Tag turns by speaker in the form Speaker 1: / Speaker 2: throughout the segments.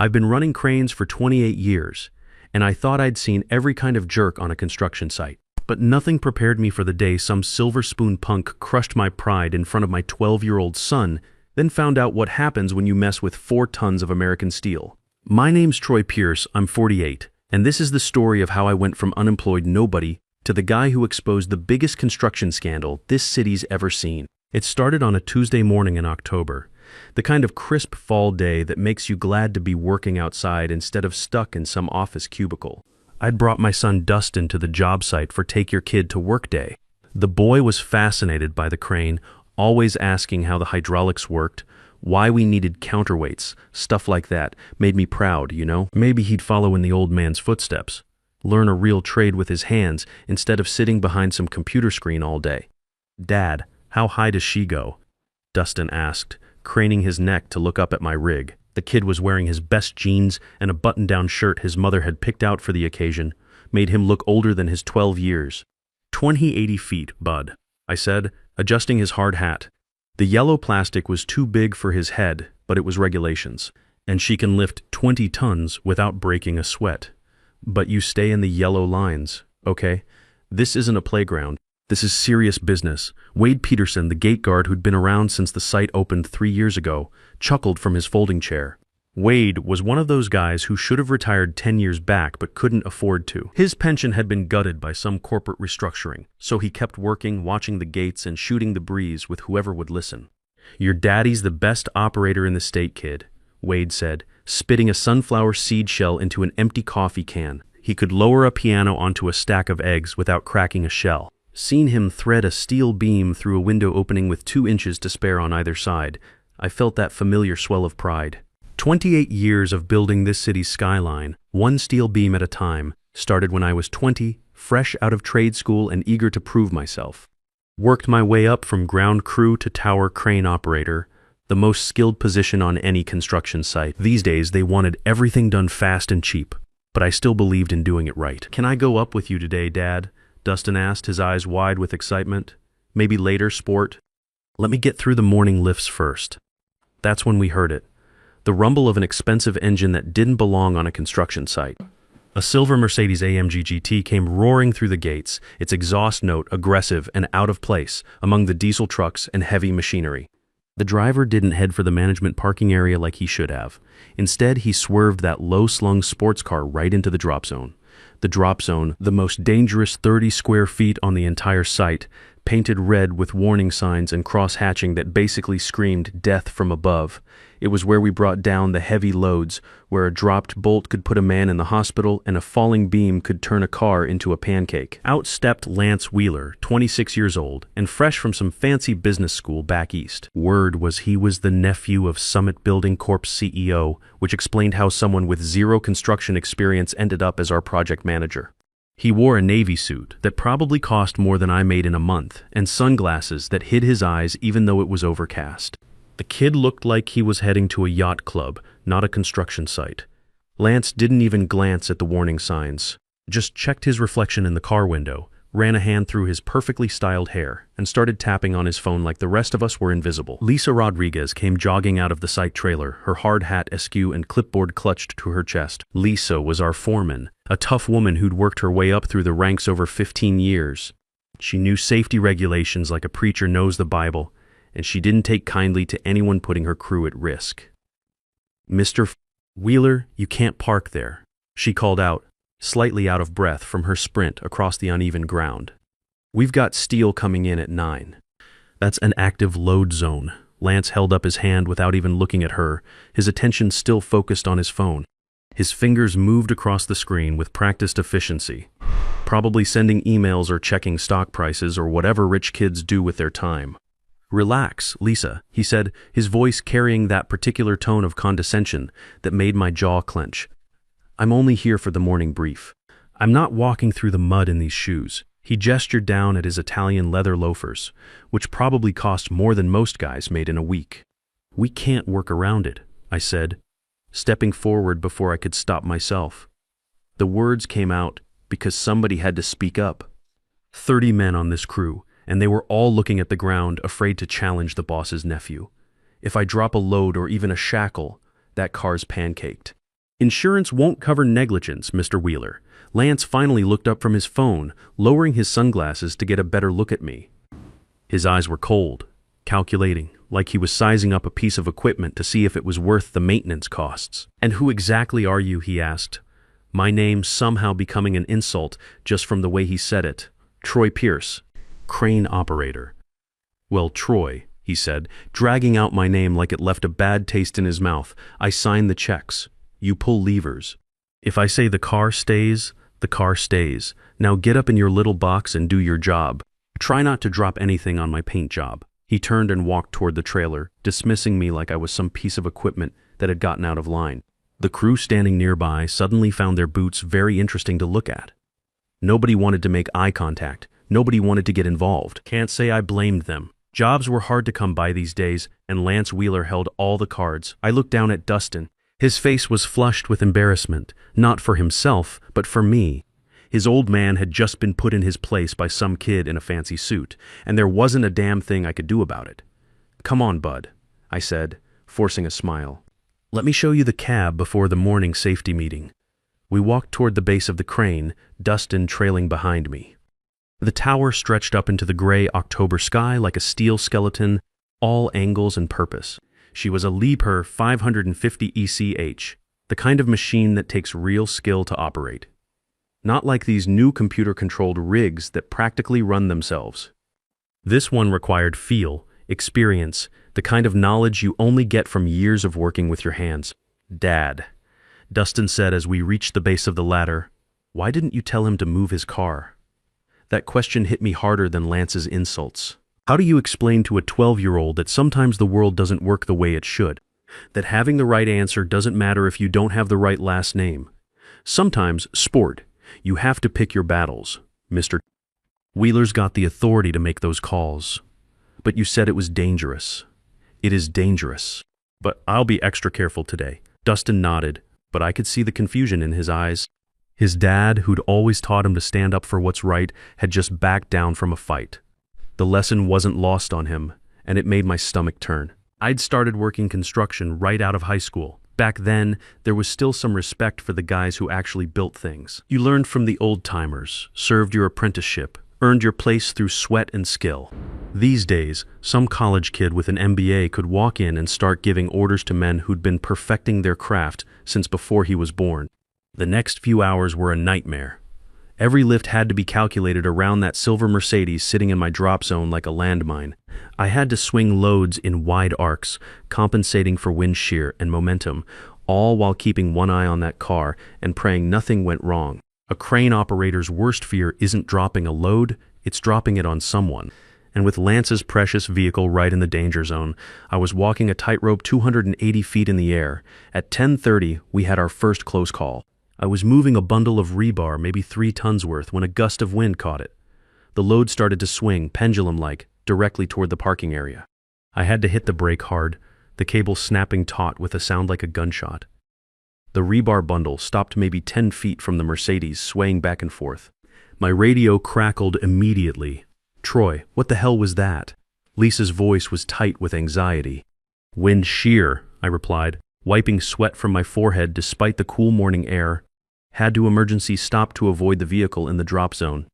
Speaker 1: I've been running cranes for 28 years, and I thought I'd seen every kind of jerk on a construction site. But nothing prepared me for the day some silver spoon punk crushed my pride in front of my 12-year-old son, then found out what happens when you mess with 4 tons of American steel. My name's Troy Pierce, I'm 48, and this is the story of how I went from unemployed nobody to the guy who exposed the biggest construction scandal this city's ever seen. It started on a Tuesday morning in October, the kind of crisp fall day that makes you glad to be working outside instead of stuck in some office cubicle. I'd brought my son Dustin to the job site for Take Your Kid to Work Day. The boy was fascinated by the crane, always asking how the hydraulics worked, why we needed counterweights, stuff like that. Made me proud, you know? Maybe he'd follow in the old man's footsteps, learn a real trade with his hands instead of sitting behind some computer screen all day. "Dad, how high does she go?" Dustin asked, craning his neck to look up at my rig. The kid was wearing his best jeans and a button-down shirt his mother had picked out for the occasion, made him look older than his 12 years. 80 feet, bud," I said, adjusting his hard hat. The yellow plastic was too big for his head, but it was regulations. "And she can lift 20 tons without breaking a sweat. But you stay in the yellow lines, okay? This isn't a playground. This is serious business." Wade Peterson, the gate guard who'd been around since the site opened 3 years ago, chuckled from his folding chair. Wade was one of those guys who should have retired 10 years back but couldn't afford to. His pension had been gutted by some corporate restructuring, so he kept working, watching the gates and shooting the breeze with whoever would listen. "Your daddy's the best operator in the state, kid," Wade said, spitting a sunflower seed shell into an empty coffee can. He could lower a piano onto a stack of eggs without cracking a shell. Seen him thread a steel beam through a window opening with 2 inches to spare on either side, I felt that familiar swell of pride. 28 years of building this city's skyline, one steel beam at a time, started when I was 20, fresh out of trade school and eager to prove myself. Worked my way up from ground crew to tower crane operator, the most skilled position on any construction site. These days, they wanted everything done fast and cheap, but I still believed in doing it right. "Can I go up with you today, Dad?" Dustin asked, his eyes wide with excitement. "Maybe later, sport?" "Let me get through the morning lifts first." That's when we heard it. The rumble of an expensive engine that didn't belong on a construction site. A silver Mercedes AMG GT came roaring through the gates, its exhaust note aggressive and out of place among the diesel trucks and heavy machinery. The driver didn't head for the management parking area like he should have. Instead, he swerved that low-slung sports car right into the drop zone. The drop zone, the most dangerous 30 square feet on the entire site, painted red with warning signs and cross-hatching that basically screamed death from above. It was where we brought down the heavy loads, where a dropped bolt could put a man in the hospital and a falling beam could turn a car into a pancake. Out stepped Lance Wheeler, 26 years old, and fresh from some fancy business school back east. Word was he was the nephew of Summit Building Corp's CEO, which explained how someone with 0 construction experience ended up as our project manager. He wore a Navy suit that probably cost more than I made in a month, and sunglasses that hid his eyes even though it was overcast. The kid looked like he was heading to a yacht club, not a construction site. Lance didn't even glance at the warning signs, just checked his reflection in the car window, ran a hand through his perfectly styled hair, and started tapping on his phone like the rest of us were invisible. Lisa Rodriguez came jogging out of the site trailer, her hard hat askew and clipboard clutched to her chest. Lisa was our foreman, a tough woman who'd worked her way up through the ranks over 15 years. She knew safety regulations like a preacher knows the Bible, and she didn't take kindly to anyone putting her crew at risk. "Mr. Wheeler, you can't park there," she called out, slightly out of breath from her sprint across the uneven ground. "We've got steel coming in at 9. "That's an active load zone." Lance held up his hand without even looking at her, his attention still focused on his phone. His fingers moved across the screen with practiced efficiency, probably sending emails or checking stock prices or whatever rich kids do with their time. "Relax, Lisa," he said, his voice carrying that particular tone of condescension that made my jaw clench. "I'm only here for the morning brief. I'm not walking through the mud in these shoes." He gestured down at his Italian leather loafers, which probably cost more than most guys made in a week. "We can't work around it," I said, stepping forward before I could stop myself. The words came out because somebody had to speak up. 30 men on this crew, and they were all looking at the ground, afraid to challenge the boss's nephew. If I drop a load or even a shackle, that car's pancaked. Insurance won't cover negligence, Mr. Wheeler. Lance finally looked up from his phone, lowering his sunglasses to get a better look at me. His eyes were cold, calculating, like he was sizing up a piece of equipment to see if it was worth the maintenance costs. "And who exactly are you?" he asked, my name somehow becoming an insult just from the way he said it. "Troy Pierce, crane operator." "Well, Troy," he said, dragging out my name like it left a bad taste in his mouth. "I sign the checks. You pull levers. If I say the car stays, the car stays. Now get up in your little box and do your job. Try not to drop anything on my paint job." He turned and walked toward the trailer, dismissing me like I was some piece of equipment that had gotten out of line. The crew standing nearby suddenly found their boots very interesting to look at. Nobody wanted to make eye contact. Nobody wanted to get involved. Can't say I blamed them. Jobs were hard to come by these days, and Lance Wheeler held all the cards. I looked down at Dustin. His face was flushed with embarrassment, not for himself, but for me. His old man had just been put in his place by some kid in a fancy suit, and there wasn't a damn thing I could do about it. "Come on, bud," I said, forcing a smile. "Let me show you the cab before the morning safety meeting." We walked toward the base of the crane, Dustin trailing behind me. The tower stretched up into the gray October sky like a steel skeleton, all angles and purpose. She was a Liebherr 550 ECH, the kind of machine that takes real skill to operate. Not like these new computer-controlled rigs that practically run themselves. This one required feel, experience, the kind of knowledge you only get from years of working with your hands. "Dad," Dustin said as we reached the base of the ladder, "why didn't you tell him to move his car?" That question hit me harder than Lance's insults. How do you explain to a 12-year-old that sometimes the world doesn't work the way it should? That having the right answer doesn't matter if you don't have the right last name? Sometimes, sport, you have to pick your battles, Mr. Wheeler's got the authority to make those calls. But you said it was dangerous. It is dangerous. But I'll be extra careful today. Dustin nodded, but I could see the confusion in his eyes. His dad, who'd always taught him to stand up for what's right, had just backed down from a fight. The lesson wasn't lost on him, and it made my stomach turn. I'd started working construction right out of high school. Back then, there was still some respect for the guys who actually built things. You learned from the old-timers, served your apprenticeship, earned your place through sweat and skill. These days, some college kid with an MBA could walk in and start giving orders to men who'd been perfecting their craft since before he was born. The next few hours were a nightmare. Every lift had to be calculated around that silver Mercedes sitting in my drop zone like a landmine. I had to swing loads in wide arcs, compensating for wind shear and momentum, all while keeping one eye on that car and praying nothing went wrong. A crane operator's worst fear isn't dropping a load, it's dropping it on someone. And with Lance's precious vehicle right in the danger zone, I was walking a tightrope 280 feet in the air. At 10:30, we had our first close call. I was moving a bundle of rebar, maybe 3 tons worth, when a gust of wind caught it. The load started to swing, pendulum-like, directly toward the parking area. I had to hit the brake hard, the cable snapping taut with a sound like a gunshot. The rebar bundle stopped maybe 10 feet from the Mercedes, swaying back and forth. My radio crackled immediately. "Troy, what the hell was that?" Lisa's voice was tight with anxiety. "Wind shear," I replied, wiping sweat from my forehead despite the cool morning air. Had to emergency stop to avoid the vehicle in the drop zone.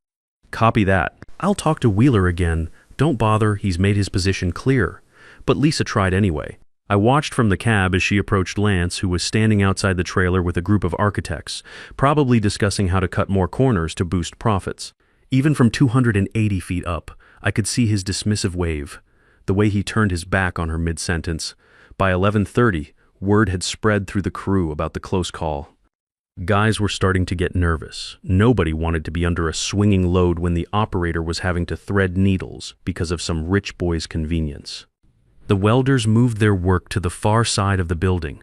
Speaker 1: "Copy that. I'll talk to Wheeler again. Don't bother, he's made his position clear." But Lisa tried anyway. I watched from the cab as she approached Lance, who was standing outside the trailer with a group of architects, probably discussing how to cut more corners to boost profits. Even from 280 feet up, I could see his dismissive wave, the way he turned his back on her mid-sentence. By 11:30, word had spread through the crew about the close call. Guys were starting to get nervous. Nobody wanted to be under a swinging load when the operator was having to thread needles because of some rich boy's convenience. The welders moved their work to the far side of the building.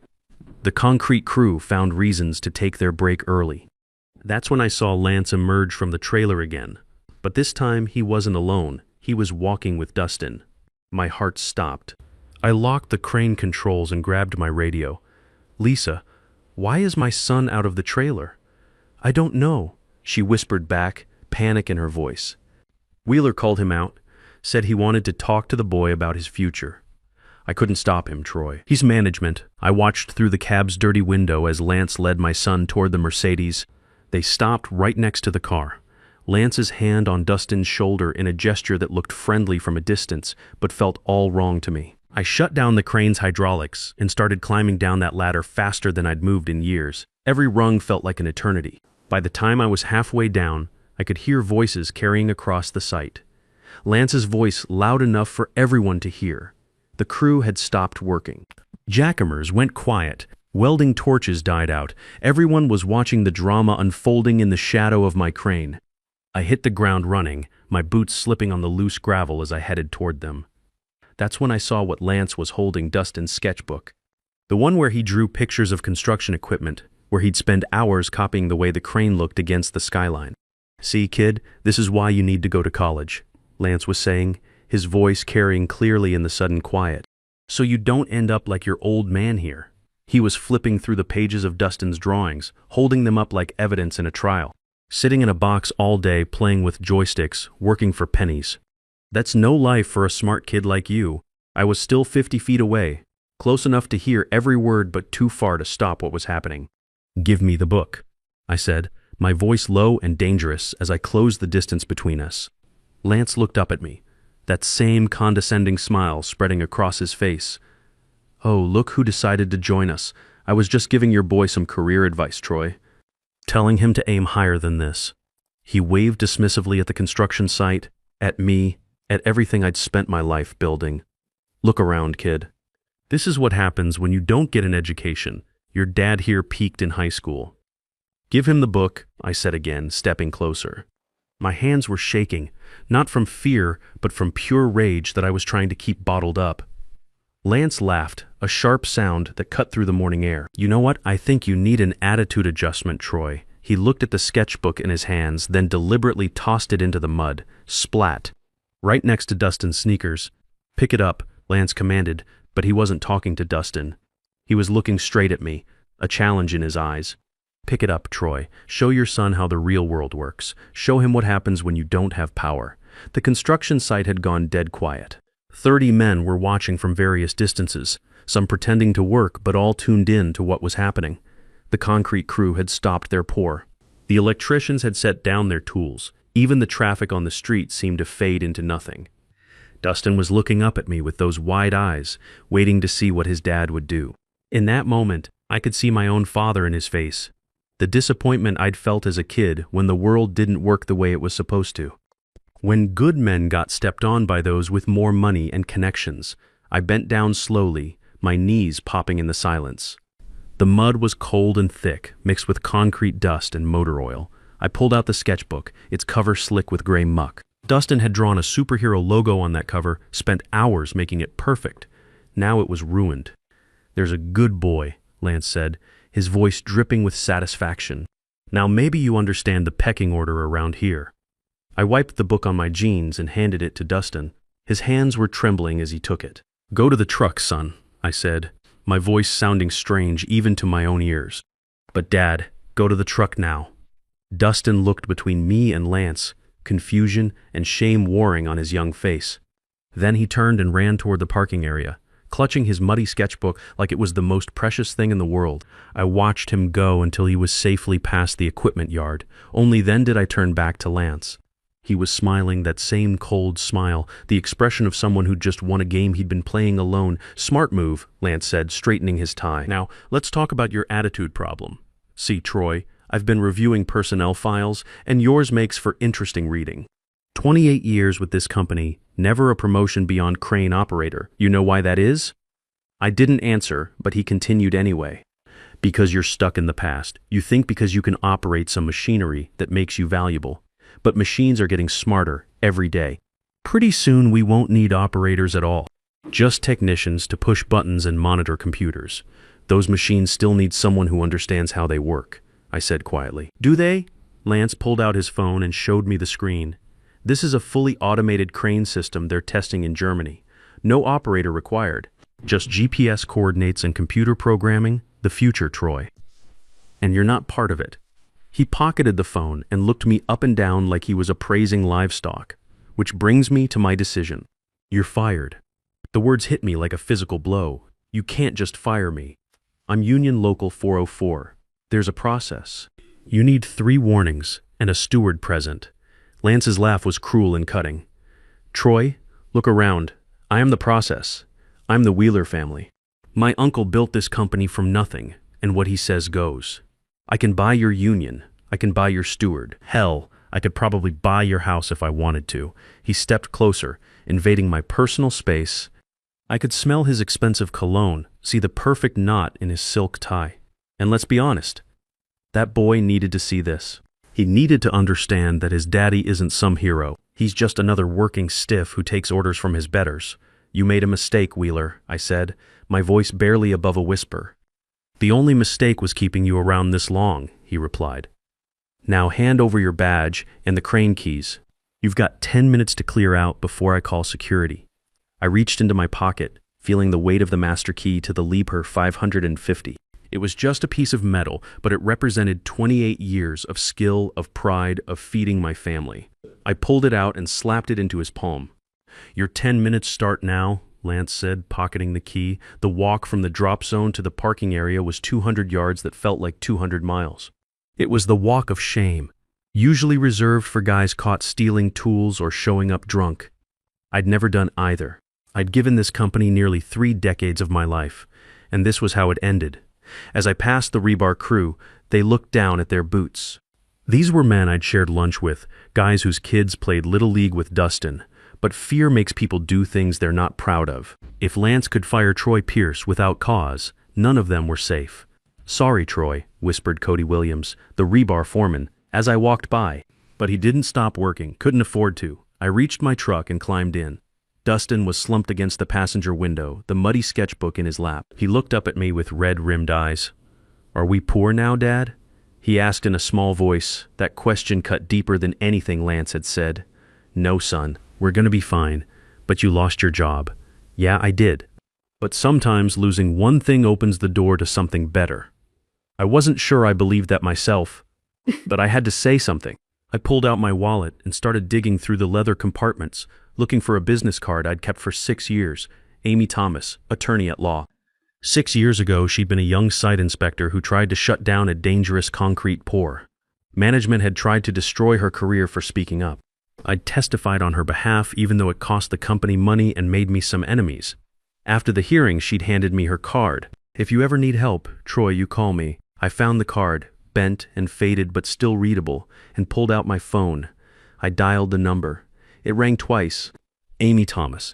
Speaker 1: The concrete crew found reasons to take their break early. That's when I saw Lance emerge from the trailer again. But this time he wasn't alone. He was walking with Dustin. My heart stopped. I locked the crane controls and grabbed my radio. "Lisa, why is my son out of the trailer?" "I don't know," she whispered back, panic in her voice. Wheeler called him out, said he wanted to talk to the boy about his future. I couldn't stop him, Troy. He's management. I watched through the cab's dirty window as Lance led my son toward the Mercedes. They stopped right next to the car. Lance's hand on Dustin's shoulder in a gesture that looked friendly from a distance, but felt all wrong to me. I shut down the crane's hydraulics and started climbing down that ladder faster than I'd moved in years. Every rung felt like an eternity. By the time I was halfway down, I could hear voices carrying across the site. Lance's voice loud enough for everyone to hear. The crew had stopped working. Jackamers went quiet. Welding torches died out. Everyone was watching the drama unfolding in the shadow of my crane. I hit the ground running, my boots slipping on the loose gravel as I headed toward them. That's when I saw what Lance was holding, Dustin's sketchbook. The one where he drew pictures of construction equipment, where he'd spend hours copying the way the crane looked against the skyline. "See, kid, this is why you need to go to college," Lance was saying, his voice carrying clearly in the sudden quiet. "So you don't end up like your old man here." He was flipping through the pages of Dustin's drawings, holding them up like evidence in a trial. "Sitting in a box all day, playing with joysticks, working for pennies. That's no life for a smart kid like you." I was still 50 feet away, close enough to hear every word but too far to stop what was happening. "Give me the book," I said, my voice low and dangerous as I closed the distance between us. Lance looked up at me, that same condescending smile spreading across his face. "Oh, look who decided to join us. I was just giving your boy some career advice, Troy. Telling him to aim higher than this." He waved dismissively at the construction site, at me, at everything I'd spent my life building. "Look around, kid. This is what happens when you don't get an education. Your dad here peaked in high school." "Give him the book," I said again, stepping closer. My hands were shaking, not from fear, but from pure rage that I was trying to keep bottled up. Lance laughed, a sharp sound that cut through the morning air. "You know what? I think you need an attitude adjustment, Troy." He looked at the sketchbook in his hands, then deliberately tossed it into the mud. Splat. Right next to Dustin's sneakers. "Pick it up," Lance commanded, but he wasn't talking to Dustin. He was looking straight at me, a challenge in his eyes. "Pick it up, Troy. Show your son how the real world works. Show him what happens when you don't have power." The construction site had gone dead quiet. 30 men were watching from various distances, some pretending to work but all tuned in to what was happening. The concrete crew had stopped their pour. The electricians had set down their tools. Even the traffic on the street seemed to fade into nothing. Dustin was looking up at me with those wide eyes, waiting to see what his dad would do. In that moment, I could see my own father in his face. The disappointment I'd felt as a kid when the world didn't work the way it was supposed to. When good men got stepped on by those with more money and connections, I bent down slowly, my knees popping in the silence. The mud was cold and thick, mixed with concrete dust and motor oil. I pulled out the sketchbook, its cover slick with gray muck. Dustin had drawn a superhero logo on that cover, spent hours making it perfect. Now it was ruined. "There's a good boy," Lance said, his voice dripping with satisfaction. "Now maybe you understand the pecking order around here." I wiped the book on my jeans and handed it to Dustin. His hands were trembling as he took it. "Go to the truck, son," I said, my voice sounding strange even to my own ears. "But Dad, go to the truck now." Dustin looked between me and Lance, confusion and shame warring on his young face. Then he turned and ran toward the parking area, clutching his muddy sketchbook like it was the most precious thing in the world. I watched him go until he was safely past the equipment yard. Only then did I turn back to Lance. He was smiling, that same cold smile, the expression of someone who'd just won a game he'd been playing alone. "Smart move," Lance said, straightening his tie. "Now, let's talk about your attitude problem. See, Troy, I've been reviewing personnel files, and yours makes for interesting reading. 28 years with this company, never a promotion beyond crane operator. You know why that is?" I didn't answer, but he continued anyway. "Because you're stuck in the past. You think because you can operate some machinery that makes you valuable. But machines are getting smarter every day. Pretty soon we won't need operators at all. Just technicians to push buttons and monitor computers. Those machines still need someone who understands how they work," I said quietly. "Do they?" Lance pulled out his phone and showed me the screen. "This is a fully automated crane system they're testing in Germany. No operator required. Just GPS coordinates and computer programming. The future, Troy. And you're not part of it." He pocketed the phone and looked me up and down like he was appraising livestock. "Which brings me to my decision. You're fired." The words hit me like a physical blow. You can't just fire me. I'm Union Local 404. There's a process. You need 3 warnings and a steward present. Lance's laugh was cruel and cutting. Troy, look around. I am the process. I'm the Wheeler family. My uncle built this company from nothing, and what he says goes. I can buy your union. I can buy your steward. Hell, I could probably buy your house if I wanted to. He stepped closer, invading my personal space. I could smell his expensive cologne, see the perfect knot in his silk tie. And let's be honest, that boy needed to see this. He needed to understand that his daddy isn't some hero. He's just another working stiff who takes orders from his betters. You made a mistake, Wheeler, I said, my voice barely above a whisper. The only mistake was keeping you around this long, he replied. Now hand over your badge and the crane keys. You've got 10 minutes to clear out before I call security. I reached into my pocket, feeling the weight of the master key to the Liebherr 550. It was just a piece of metal, but it represented 28 years of skill, of pride, of feeding my family. I pulled it out and slapped it into his palm. Your 10 minutes start now, Lance said, pocketing the key. The walk from the drop zone to the parking area was 200 yards that felt like 200 miles. It was the walk of shame, usually reserved for guys caught stealing tools or showing up drunk. I'd never done either. I'd given this company nearly 3 decades of my life, and this was how it ended. As I passed the rebar crew, they looked down at their boots. These were men I'd shared lunch with, guys whose kids played Little League with Dustin. But fear makes people do things they're not proud of. If Lance could fire Troy Pierce without cause, none of them were safe. Sorry, Troy, whispered Cody Williams, the rebar foreman, as I walked by. But he didn't stop working, couldn't afford to. I reached my truck and climbed in. Dustin was slumped against the passenger window, the muddy sketchbook in his lap. He looked up at me with red-rimmed eyes. Are we poor now, Dad? He asked in a small voice. That question cut deeper than anything Lance had said. No, son, we're gonna be fine, but you lost your job. Yeah, I did. But sometimes losing one thing opens the door to something better. I wasn't sure I believed that myself, but I had to say something. I pulled out my wallet and started digging through the leather compartments, looking for a business card I'd kept for 6 years. Amy Thomas, attorney at law. 6 years ago, she'd been a young site inspector who tried to shut down a dangerous concrete pour. Management had tried to destroy her career for speaking up. I'd testified on her behalf even though it cost the company money and made me some enemies. After the hearing, she'd handed me her card. If you ever need help, Troy, you call me. I found the card, bent and faded but still readable, and pulled out my phone. I dialed the number. It rang twice. Amy Thomas.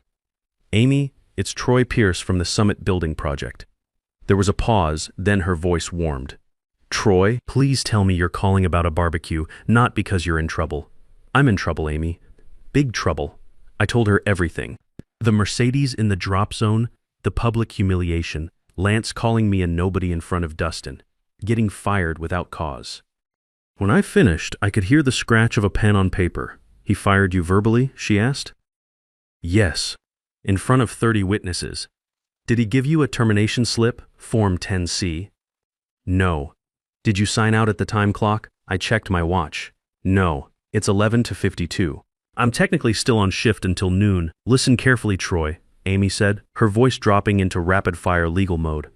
Speaker 1: Amy, it's Troy Pierce from the Summit Building Project. There was a pause, then her voice warmed. Troy, please tell me you're calling about a barbecue, not because you're in trouble. I'm in trouble, Amy. Big trouble. I told her everything. The Mercedes in the drop zone, the public humiliation, Lance calling me a nobody in front of Dustin, getting fired without cause. When I finished, I could hear the scratch of a pen on paper. He fired you verbally? She asked. Yes. In front of 30 witnesses. Did he give you a termination slip, Form 10C? No. Did you sign out at the time clock? I checked my watch. No. It's 11:52. I'm technically still on shift until noon. Listen carefully, Troy, Amy said, her voice dropping into rapid-fire legal mode.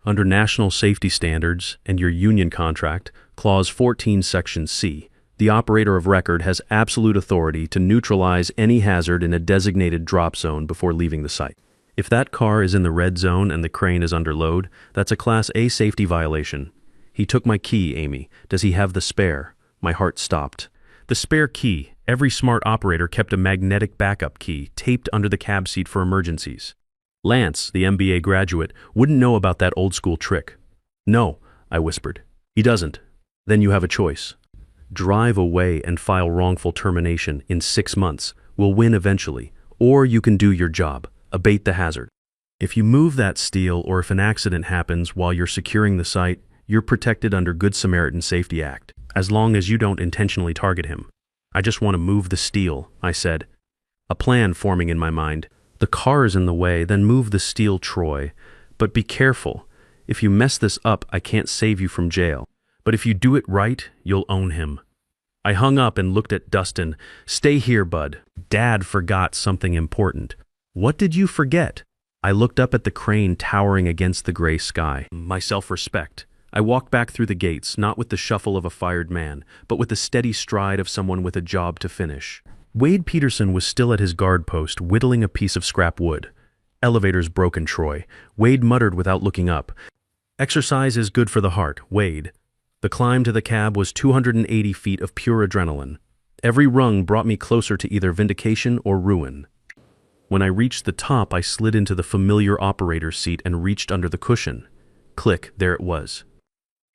Speaker 1: Under national safety standards and your union contract, Clause 14, Section C, the operator of record has absolute authority to neutralize any hazard in a designated drop zone before leaving the site. If that car is in the red zone and the crane is under load, that's a Class A safety violation. He took my key, Amy. Does he have the spare? My heart stopped. The spare key. Every smart operator kept a magnetic backup key taped under the cab seat for emergencies. Lance, the MBA graduate, wouldn't know about that old-school trick. No, I whispered. He doesn't. Then you have a choice. Drive away and file wrongful termination in 6 months. We'll win eventually. Or you can do your job. Abate the hazard. If you move that steel or if an accident happens while you're securing the site, you're protected under Good Samaritan Safety Act, as long as you don't intentionally target him. I just want to move the steel, I said. A plan forming in my mind. The car is in the way, then move the steel, Troy. But be careful. If you mess this up, I can't save you from jail. But if you do it right, you'll own him. I hung up and looked at Dustin. Stay here, bud. Dad forgot something important. What did you forget? I looked up at the crane towering against the gray sky. My self-respect. I walked back through the gates, not with the shuffle of a fired man, but with the steady stride of someone with a job to finish. Wade Peterson was still at his guard post, whittling a piece of scrap wood. Elevator's broken, Troy. Wade muttered without looking up. Exercise is good for the heart, Wade. The climb to the cab was 280 feet of pure adrenaline. Every rung brought me closer to either vindication or ruin. When I reached the top, I slid into the familiar operator's seat and reached under the cushion. Click, there it was.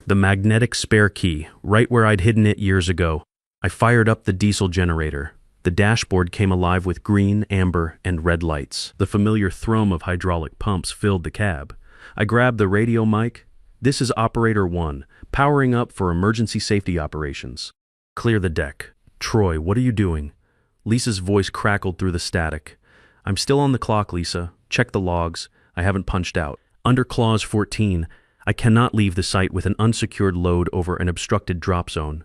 Speaker 1: The magnetic spare key, right where I'd hidden it years ago. I fired up the diesel generator. The dashboard came alive with green, amber, and red lights. The familiar thrum of hydraulic pumps filled the cab. I grabbed the radio mic. This is Operator 1, powering up for emergency safety operations. Clear the deck. Troy, what are you doing? Lisa's voice crackled through the static. I'm still on the clock, Lisa. Check the logs. I haven't punched out. Under Clause 14, I cannot leave the site with an unsecured load over an obstructed drop zone.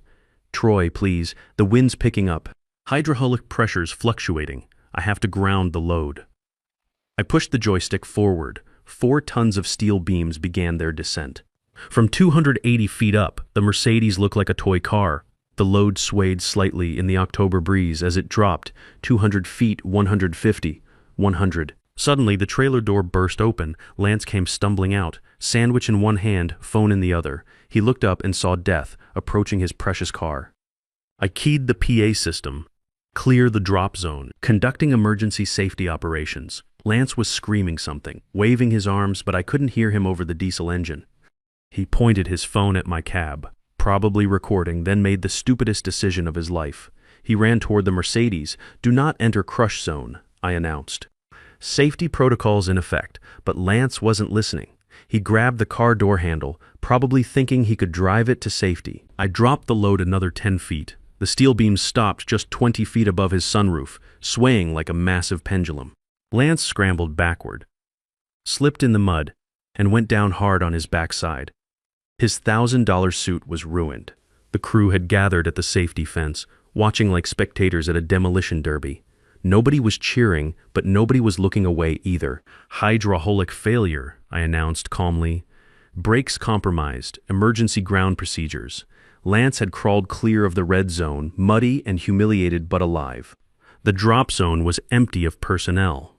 Speaker 1: Troy, please. The wind's picking up. Hydraulic pressure's fluctuating. I have to ground the load. I pushed the joystick forward. 4 tons of steel beams began their descent. From 280 feet up, the Mercedes looked like a toy car. The load swayed slightly in the October breeze as it dropped. 200 feet, 150, 100. Suddenly, the trailer door burst open. Lance came stumbling out, sandwich in one hand, phone in the other. He looked up and saw death approaching his precious car. I keyed the PA system. Clear the drop zone. Conducting emergency safety operations. Lance was screaming something, waving his arms, but I couldn't hear him over the diesel engine. He pointed his phone at my cab, probably recording, then made the stupidest decision of his life. He ran toward the Mercedes. Do not enter crush zone, I announced. Safety protocols in effect, but Lance wasn't listening. He grabbed the car door handle, probably thinking he could drive it to safety. I dropped the load another 10 feet. The steel beams stopped just 20 feet above his sunroof, swaying like a massive pendulum. Lance scrambled backward, slipped in the mud, and went down hard on his backside. His $1,000 suit was ruined. The crew had gathered at the safety fence, watching like spectators at a demolition derby. Nobody was cheering, but nobody was looking away either. Hydraulic failure, I announced calmly. Brakes compromised, emergency ground procedures. Lance had crawled clear of the red zone, muddy and humiliated but alive. The drop zone was empty of personnel.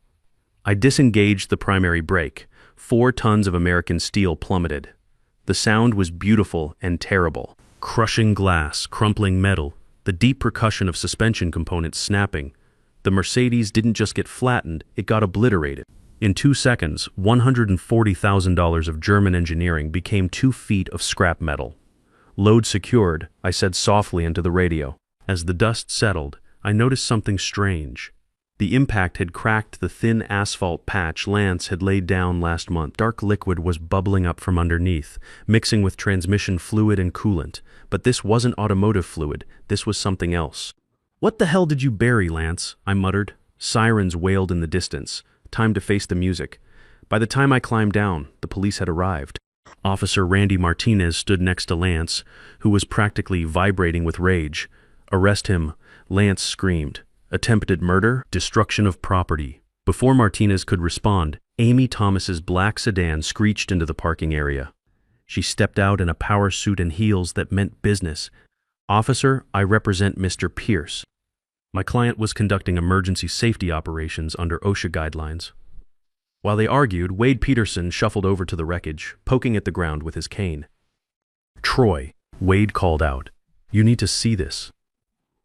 Speaker 1: I disengaged the primary brake. 4 tons of American steel plummeted. The sound was beautiful and terrible. Crushing glass, crumpling metal, the deep percussion of suspension components snapping. The Mercedes didn't just get flattened, it got obliterated. In 2 seconds, $140,000 of German engineering became 2 feet of scrap metal. Load secured, I said softly into the radio. As the dust settled, I noticed something strange. The impact had cracked the thin asphalt patch Lance had laid down last month. Dark liquid was bubbling up from underneath, mixing with transmission fluid and coolant. But this wasn't automotive fluid, this was something else. What the hell did you bury, Lance? I muttered. Sirens wailed in the distance. Time to face the music. By the time I climbed down, the police had arrived. Officer Randy Martinez stood next to Lance, who was practically vibrating with rage. Arrest him, Lance screamed. Attempted murder, destruction of property. Before Martinez could respond, Amy Thomas's black sedan screeched into the parking area. She stepped out in a power suit and heels that meant business. Officer, I represent Mr. Pierce. My client was conducting emergency safety operations under OSHA guidelines. While they argued, Wade Peterson shuffled over to the wreckage, poking at the ground with his cane. Troy, Wade called out. You need to see this.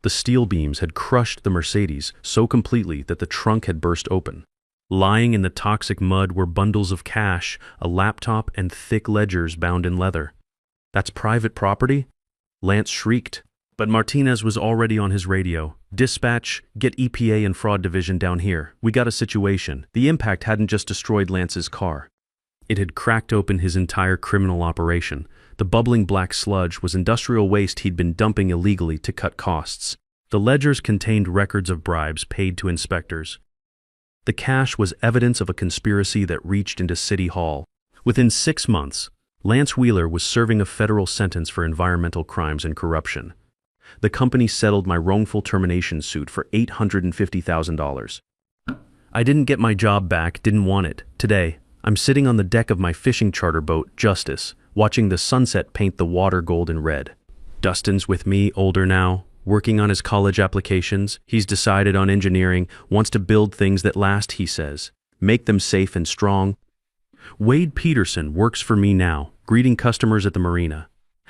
Speaker 1: The steel beams had crushed the Mercedes so completely that the trunk had burst open. Lying in the toxic mud were bundles of cash, a laptop, and thick ledgers bound in leather. That's private property? Lance shrieked. But Martinez was already on his radio. Dispatch, get EPA and fraud division down here. We got a situation. The impact hadn't just destroyed Lance's car. It had cracked open his entire criminal operation. The bubbling black sludge was industrial waste he'd been dumping illegally to cut costs. The ledgers contained records of bribes paid to inspectors. The cash was evidence of a conspiracy that reached into City Hall. Within 6 months, Lance Wheeler was serving a federal sentence for environmental crimes and corruption. The company settled my wrongful termination suit for $850,000. I didn't get my job back, didn't want it. Today, I'm sitting on the deck of my fishing charter boat, Justice, watching the sunset paint the water golden red. Dustin's with me, older now, working on his college applications. He's decided on engineering, wants to build things that last, he says. Make them safe and strong. Wade Peterson works for me now, greeting customers at the marina.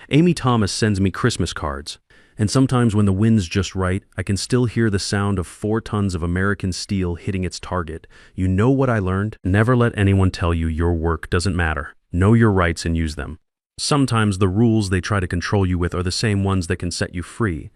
Speaker 1: Amy Thomas sends me Christmas cards. And sometimes when the wind's just right, I can still hear the sound of 4 tons of American steel hitting its target. You know what I learned? Never let anyone tell you your work doesn't matter. Know your rights and use them. Sometimes the rules they try to control you with are the same ones that can set you free.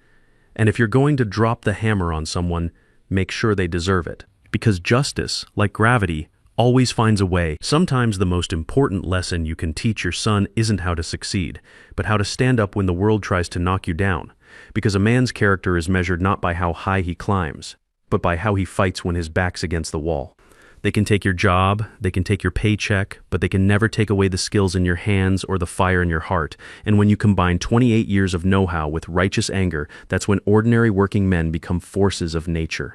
Speaker 1: And if you're going to drop the hammer on someone, make sure they deserve it. Because justice, like gravity, always finds a way. Sometimes the most important lesson you can teach your son isn't how to succeed, but how to stand up when the world tries to knock you down. Because a man's character is measured not by how high he climbs, but by how he fights when his back's against the wall. They can take your job, they can take your paycheck, but they can never take away the skills in your hands or the fire in your heart. And when you combine 28 years of know-how with righteous anger, that's when ordinary working men become forces of nature.